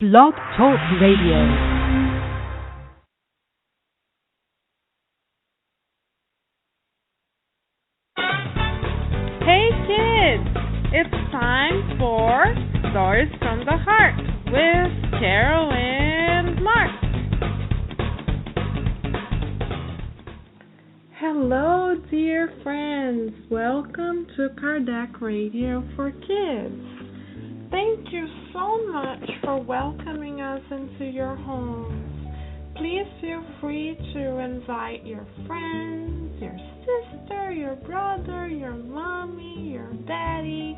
Blog Talk Radio. Hey kids, it's time for Stories from the Heart with Carol and Mark. Hello dear friends, welcome to Kardec Radio for Kids. Thank you so much for welcoming us into your homes. Please feel free to invite your friends, your sister, your brother, your mommy, your daddy,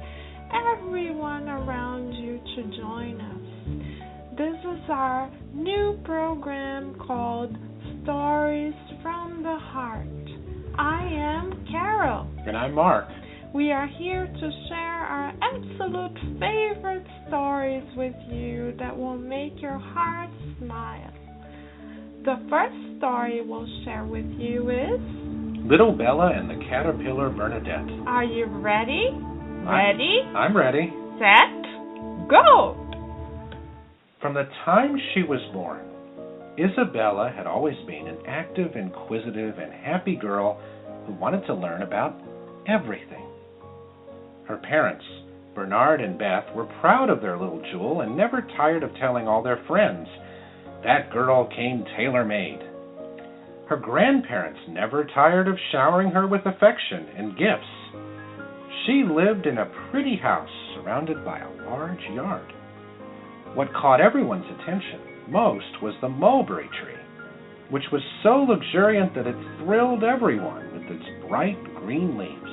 everyone around you to join us. This is our new program called Stories from the Heart. I am Carol. And I'm Mark. We are here to share our absolute favorite stories with you that will make your heart smile. The first story we'll share with you is Little Bella and the Caterpillar Bernadette. Are you ready? Ready? I'm ready. Set? Go! From the time she was born, Isabella had always been an active, inquisitive, and happy girl who wanted to learn about everything. Her parents, Bernard and Beth, were proud of their little jewel and never tired of telling all their friends, "That girl came tailor-made." Her grandparents never tired of showering her with affection and gifts. She lived in a pretty house surrounded by a large yard. What caught everyone's attention most was the mulberry tree, which was so luxuriant that it thrilled everyone with its bright green leaves.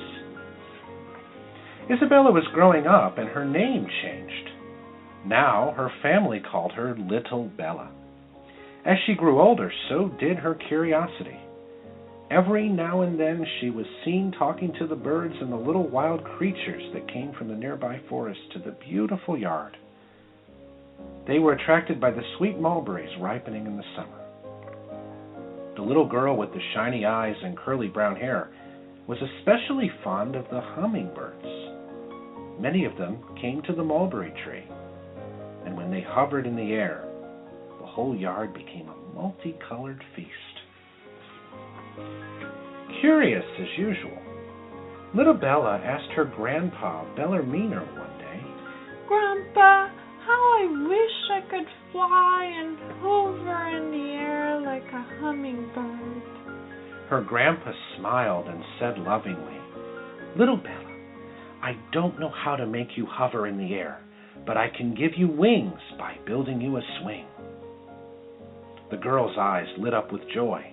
Isabella was growing up and her name changed. Now her family called her Little Bella. As she grew older, so did her curiosity. Every now and then she was seen talking to the birds and the little wild creatures that came from the nearby forest to the beautiful yard. They were attracted by the sweet mulberries ripening in the summer. The little girl with the shiny eyes and curly brown hair was especially fond of the hummingbirds. Many of them came to the mulberry tree, and when they hovered in the air, the whole yard became a multicolored feast. Curious as usual, little Bella asked her grandpa Bellarmino one day, Grandpa, how I wish I could fly and hover in the air like a hummingbird. Her grandpa smiled and said lovingly, "Little Bella, I don't know how to make you hover in the air, but I can give you wings by building you a swing." The girl's eyes lit up with joy.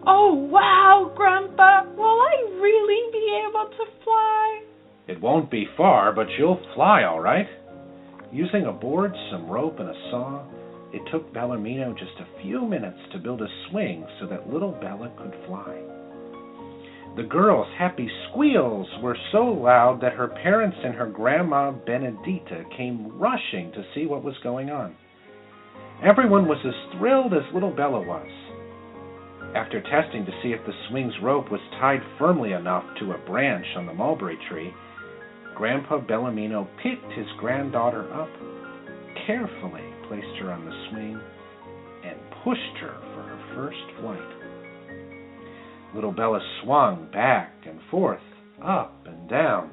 Oh, wow, Grandpa, will I really be able to fly? "It won't be far, but you'll fly all right." Using a board, some rope, and a saw, it took Bellarmino just a few minutes to build a swing so that little Bella could fly. The girl's happy squeals were so loud that her parents and her grandma Bernadette came rushing to see what was going on. Everyone was as thrilled as little Bella was. After testing to see if the swing's rope was tied firmly enough to a branch on the mulberry tree, Grandpa Bellarmino picked his granddaughter up, carefully placed her on the swing, and pushed her for her first flight. Little Bella swung back and forth, up and down,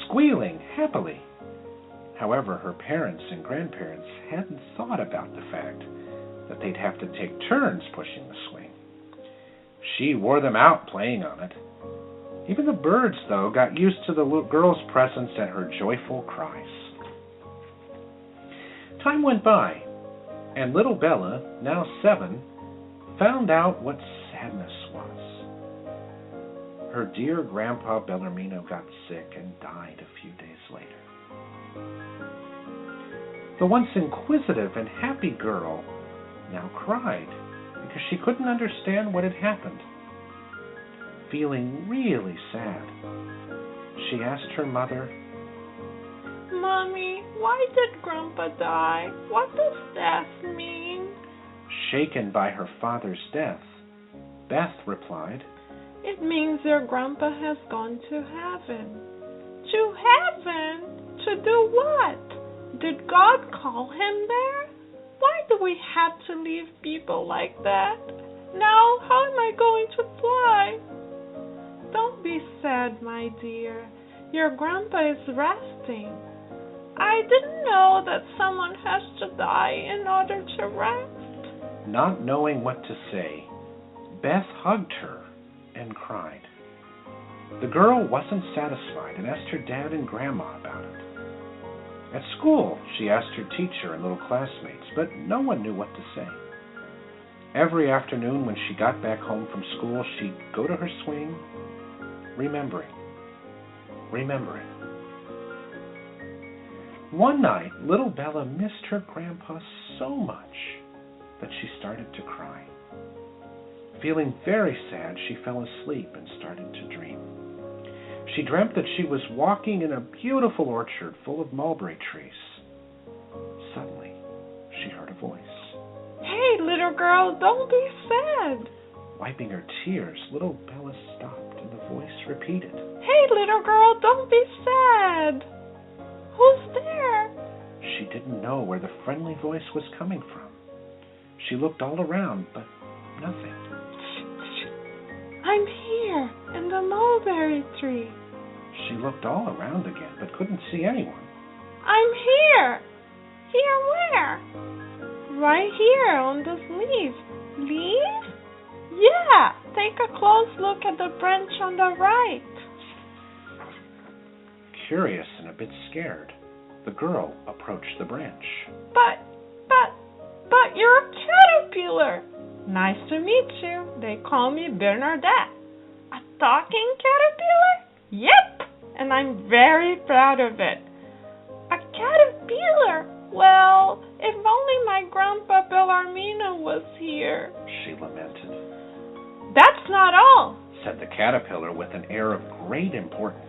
squealing happily. However, her parents and grandparents hadn't thought about the fact that they'd have to take turns pushing the swing. She wore them out playing on it. Even the birds, though, got used to the little girl's presence and her joyful cries. Time went by, and little Bella, now 7, found out what sadness was. Her dear Grandpa Bellarmino got sick and died a few days later. The once inquisitive and happy girl now cried because she couldn't understand what had happened. Feeling really sad, she asked her mother, Mommy, why did Grandpa die? What does death mean? Shaken by her father's death, Beth replied, It means your Grandpa has gone to heaven. To heaven? To do what? Did God call him there? do we have to leave people like that? Now, how am I going to fly? Don't be sad, my dear. Your grandpa is resting. I didn't know that someone has to die in order to rest. Not knowing what to say, Beth hugged her and cried. The girl wasn't satisfied and asked her dad and grandma about it. At school, she asked her teacher and little classmates, but no one knew what to say. Every afternoon when she got back home from school, she'd go to her swing, remembering. One night, little Bella missed her grandpa so much that she started to cry. Feeling very sad, she fell asleep and started to dream. She dreamt that she was walking in a beautiful orchard full of mulberry trees. Suddenly, she heard a voice. Hey, little girl, don't be sad. Wiping her tears, little Bella stopped and the voice repeated. Hey, little girl, don't be sad. Who's there? She didn't know where the friendly voice was coming from. She looked all around, but nothing. I'm here in the mulberry tree. She looked all around again, but couldn't see anyone. I'm here. Here where? Right here on this leaf. Leaf? Yeah, take a close look at the branch on the right. Curious and a bit scared, the girl approached the branch. But you're a caterpillar. Nice to meet you. They call me Bernadette. A talking caterpillar? Yep, and I'm very proud of it. A caterpillar? Well, if only my grandpa Bellarmino was here. She lamented. That's not all, said the caterpillar with an air of great importance.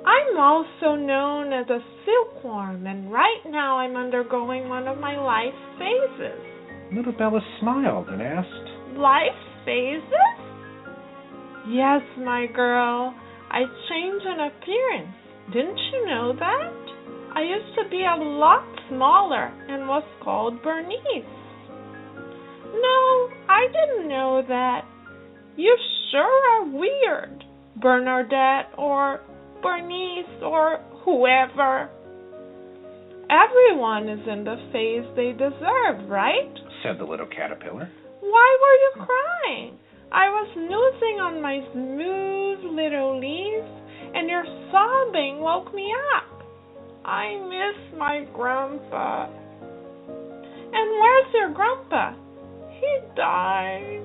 I'm also known as a silkworm, and right now I'm undergoing one of my life phases. Little Bella smiled and asked, Life phases? Yes, my girl. I changed in appearance. Didn't you know that? I used to be a lot smaller and was called Bernice. No, I didn't know that. You sure are weird, Bernadette or Bernice or whoever. Everyone is in the phase they deserve, right? said the little caterpillar. Why were you crying? I was snoozing on my smooth little leaves, and your sobbing woke me up. I miss my grandpa. And where's your grandpa? He died,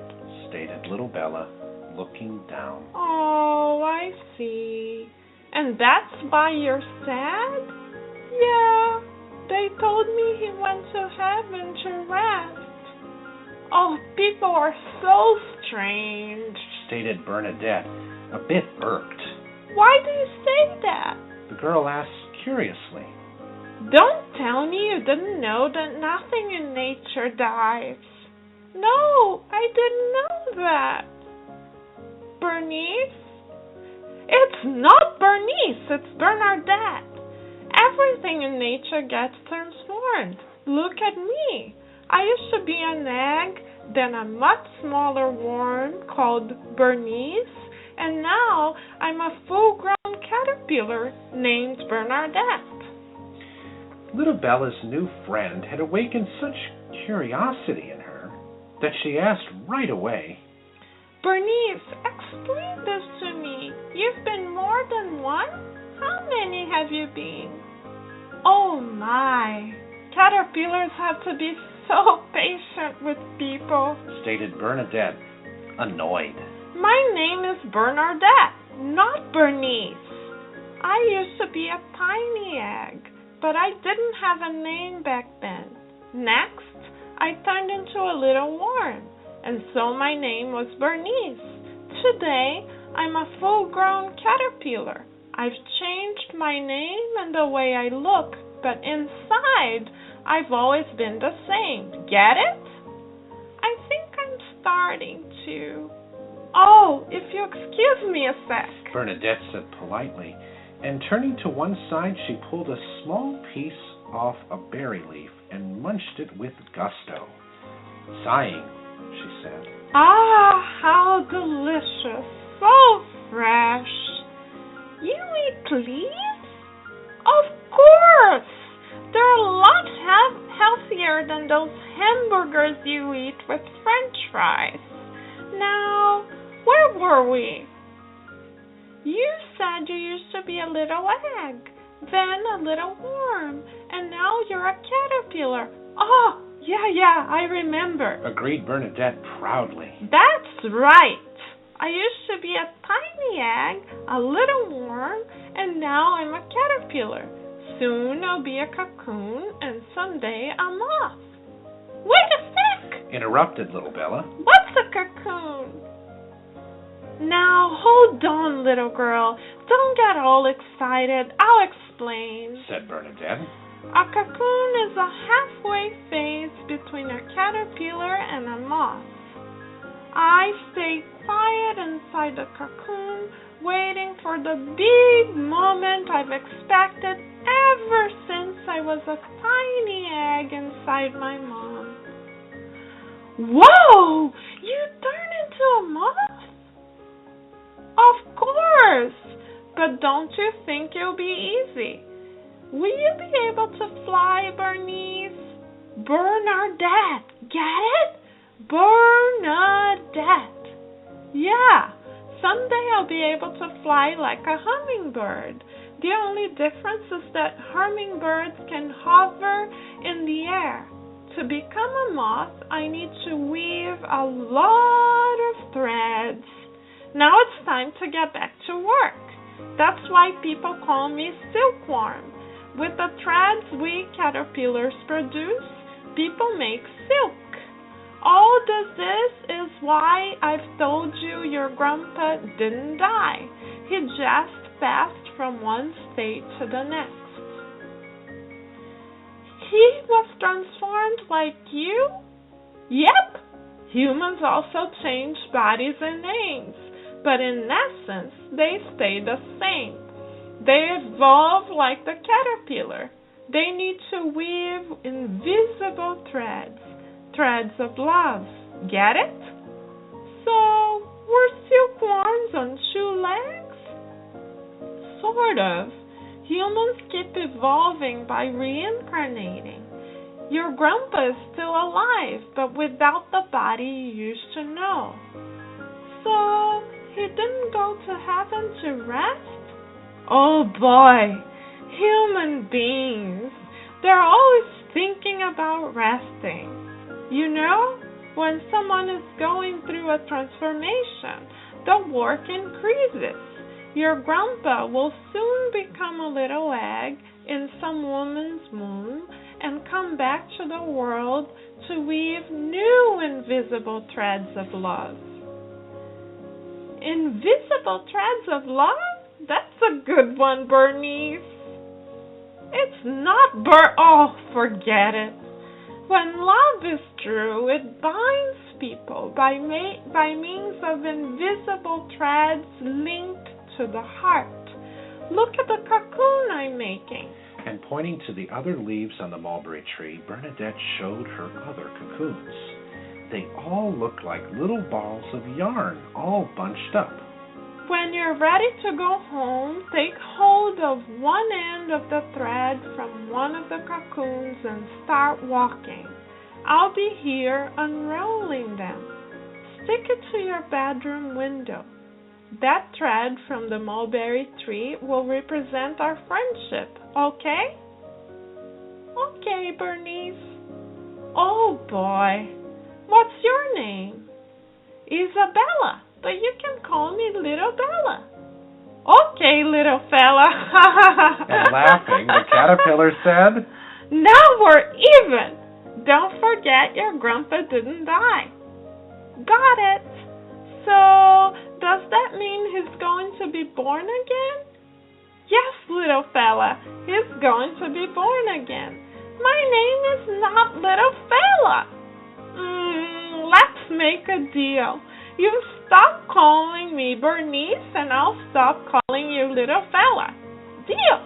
stated little Bella, looking down. Oh, I see. And that's why you're sad? Yeah, they told me he went to heaven to rest. Oh, people are so strange, stated Bernadette, a bit irked. Why do you say that? The girl asked curiously. Don't tell me you didn't know that nothing in nature dies. No, I didn't know that. Bernice? It's not Bernice, it's Bernadette. Everything in nature gets transformed. Look at me. I used to be an egg, then a much smaller worm called Bernice, and now I'm a full-grown caterpillar named Bernadette. Little Bella's new friend had awakened such curiosity in her that she asked right away, Bernice, explain this to me. You've been more than one? How many have you been? Oh my, caterpillars have to be so patient with people, stated Bernadette, annoyed. My name is Bernadette, not Bernice. I used to be a tiny egg, but I didn't have a name back then. Next, I turned into a little worm, and so my name was Bernice. Today, I'm a full-grown caterpillar. I've changed my name and the way I look, but inside, I've always been the same. Get it? I think I'm starting to. Oh, if you excuse me a sec, Bernadette said politely, and turning to one side, she pulled a small piece off a berry leaf and munched it with gusto. Sighing, she said, Ah, how delicious, so fresh. You eat leaves? Of course! They're a lot healthier than those hamburgers you eat with French fries. Now, where were we? You said you used to be a little egg, then a little worm, and now you're a caterpillar. Oh, yeah, I remember. agreed Bernadette proudly. That's right. I used to be a tiny egg, a little worm, and now I'm a caterpillar. Soon I'll be a cocoon, and someday a moth. Wait a sec! Interrupted little Bella. What's a cocoon? Now, hold on, little girl. Don't get all excited. I'll explain, said Bernadette. A cocoon is a halfway phase between a caterpillar and a moth. I stay quiet inside the cocoon, waiting for the big moment I've expected ever since I was a tiny egg inside my mom. Whoa! You turn into a moth? Of course! But don't you think it'll be easy? Will you be able to fly, Bernice? Bernadette, get it? Bernadette. Yeah, someday I'll be able to fly like a hummingbird. The only difference is that hummingbirds can hover in the air. To become a moth, I need to weave a lot of threads. Now it's time to get back to work. That's why people call me silkworm. With the threads we caterpillars produce, people make silk. All this is why I've told you your grandpa didn't die. He just passed from one state to the next. He was transformed like you? Yep. Humans also change bodies and names, but in essence, they stay the same. They evolve like the caterpillar. They need to weave invisible threads, threads of love. Get it? So, we're silkworms on two legs? Sort of. Humans keep evolving by reincarnating. Your grandpa is still alive, but without the body you used to know. So, he didn't go to heaven to rest? Oh boy, human beings, they're always thinking about resting. You know, when someone is going through a transformation, the work increases. Your grandpa will soon become a little egg in some woman's womb and come back to the world to weave new invisible threads of love. Invisible threads of love? That's a good one, Bernice. It's not oh, forget it. When love is true, it binds people by means of invisible threads linked to the heart. Look at the cocoon I'm making. And pointing to the other leaves on the mulberry tree, Bernadette showed her other cocoons. They all looked like little balls of yarn, all bunched up. When you're ready to go home, take hold of one end of the thread from one of the cocoons and start walking. I'll be here unrolling them. Stick it to your bedroom window. That thread from the mulberry tree will represent our friendship, okay? Okay, Bernice. Oh boy, what's your name? Isabella. But you can call me Little Bella. Okay, little fella. And laughing, the caterpillar said, Now we're even. Don't forget your grandpa didn't die. Got it. So, does that mean he's going to be born again? Yes, little fella, he's going to be born again. My name is not Little Fella. Let's make a deal. You stop calling me Bernice and I'll stop calling you Little Fella. Deal!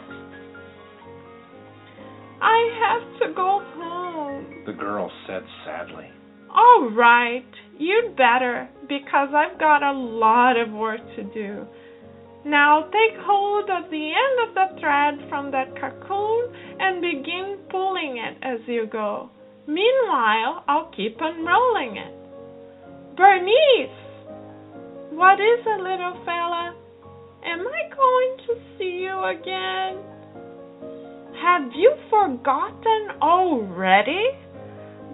I have to go home, the girl said sadly. All right, you'd better, because I've got a lot of work to do. Now take hold of the end of the thread from that cocoon and begin pulling it as you go. Meanwhile, I'll keep unrolling it. Bernice! What is it, little fella? Am I going to see you again? Have you forgotten already?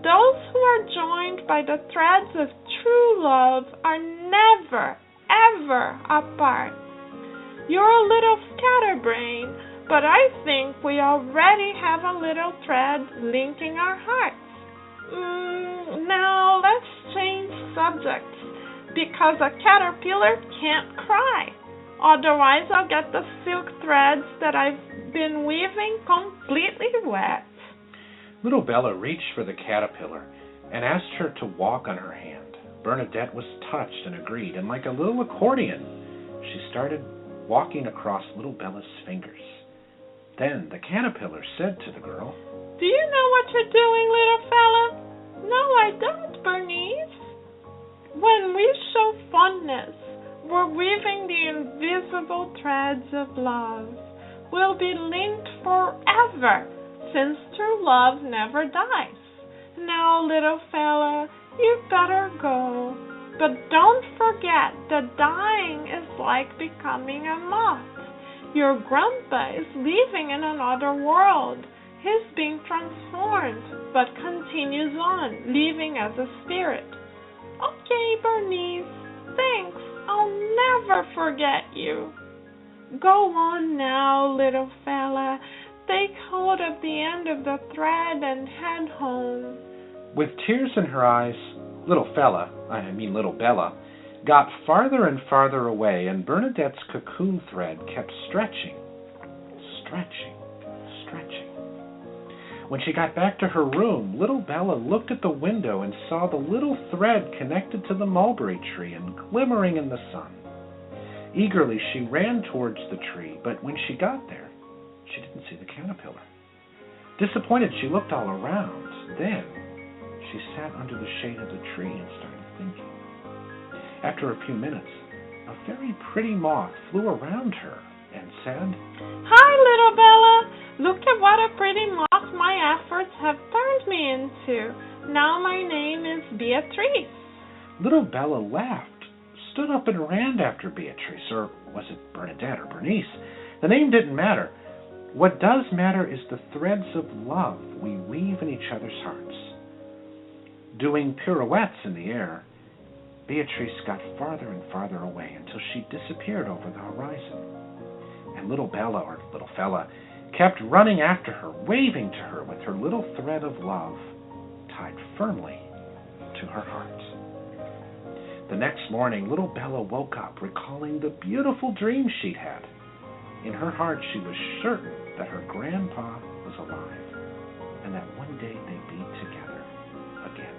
Those who are joined by the threads of true love are never, ever apart. You're a little scatterbrained, but I think we already have a little thread linking our hearts. Now let's change subjects, because a caterpillar can't cry. Otherwise I'll get the silk threads that I've been weaving completely wet. Little Bella reached for the caterpillar and asked her to walk on her hand. Bernadette was touched and agreed, and like a little accordion, she started walking across little Bella's fingers. Then the caterpillar said to the girl, Do you know what you're doing, little fella? No, I don't, Bernice. When we show fondness, we're weaving the invisible threads of love. We'll be linked forever, since true love never dies. Now, little fella, you better go. But don't forget that dying is like becoming a moth. Your grandpa is living in another world. He's being transformed, but continues on, living as a spirit. Okay, Bernice, thanks. I'll never forget you. Go on now, little fella. Take hold of the end of the thread and head home. With tears in her eyes, little Bella, got farther and farther away, and Bernadette's cocoon thread kept stretching. When she got back to her room, little Bella looked at the window and saw the little thread connected to the mulberry tree and glimmering in the sun. Eagerly she ran towards the tree, but when she got there, she didn't see the caterpillar. Disappointed, she looked all around. Then she sat under the shade of the tree and started thinking. After a few minutes, a very pretty moth flew around her and said, Hi, little Bella. Look at what a pretty moth my efforts have turned me into. Now my name is Beatrice. Little Bella laughed, stood up and ran after Beatrice, or was it Bernadette or Bernice? The name didn't matter. What does matter is the threads of love we weave in each other's hearts. Doing pirouettes in the air, Beatrice got farther and farther away until she disappeared over the horizon. And little Bella, or little fella, kept running after her, waving to her with her little thread of love tied firmly to her heart. The next morning, little Bella woke up, recalling the beautiful dream she'd had. In her heart, she was certain that her grandpa was alive, and that one day they'd be together again.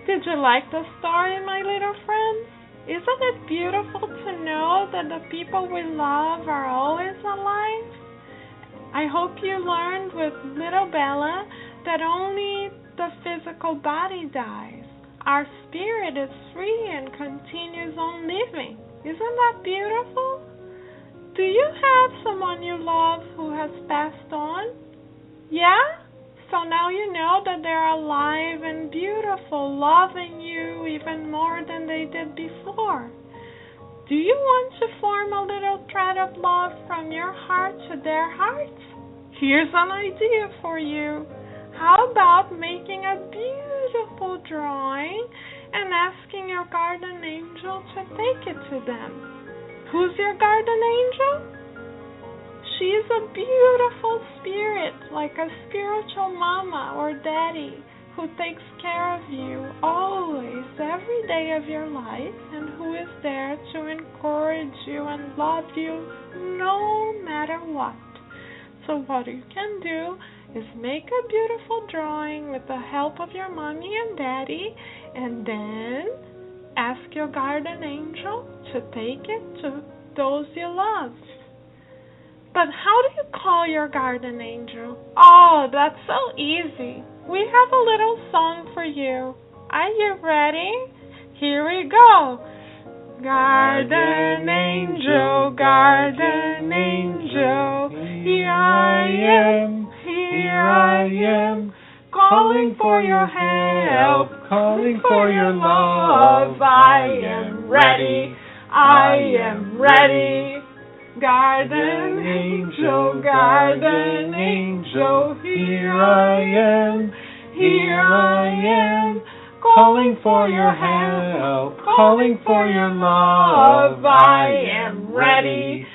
Did you like the story, my little friends? Isn't it beautiful to know that the people we love are always alive? I hope you learned with little Bella that only the physical body dies. Our spirit is free and continues on living. Isn't that beautiful? Do you have someone you love who has passed on? Yeah? So now you know that they're alive and beautiful, loving you even more than they did before. Do you want to form a little thread of love from your heart to their hearts? Here's an idea for you. How about making a beautiful drawing and asking your guardian angel to take it to them? Who's your guardian angel? She's a beautiful spirit, like a spiritual mama or daddy who takes care of you always, every day of your life, and who is there to encourage you and love you no matter what. So what you can do is make a beautiful drawing with the help of your mommy and daddy, and then ask your guardian angel to take it to those you love. But how do you call your garden angel? Oh, that's so easy. We have a little song for you. Are you ready? Here we go. Garden angel, garden angel, here I am, calling for your help, calling for your love. I am ready, Garden angel, here I am, calling for your help, calling for your love. I am ready.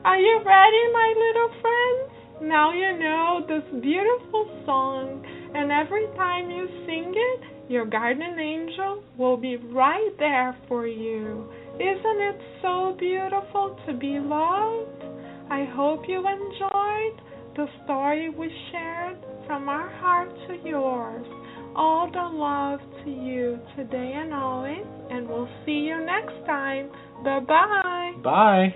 Are you ready, my little friends? Now you know this beautiful song, and every time you sing it, your garden angel will be right there for you. Isn't it so beautiful to be loved? I hope you enjoyed the story we shared from our heart to yours. All the love to you today and always, and we'll see you next time. Bye-bye. Bye.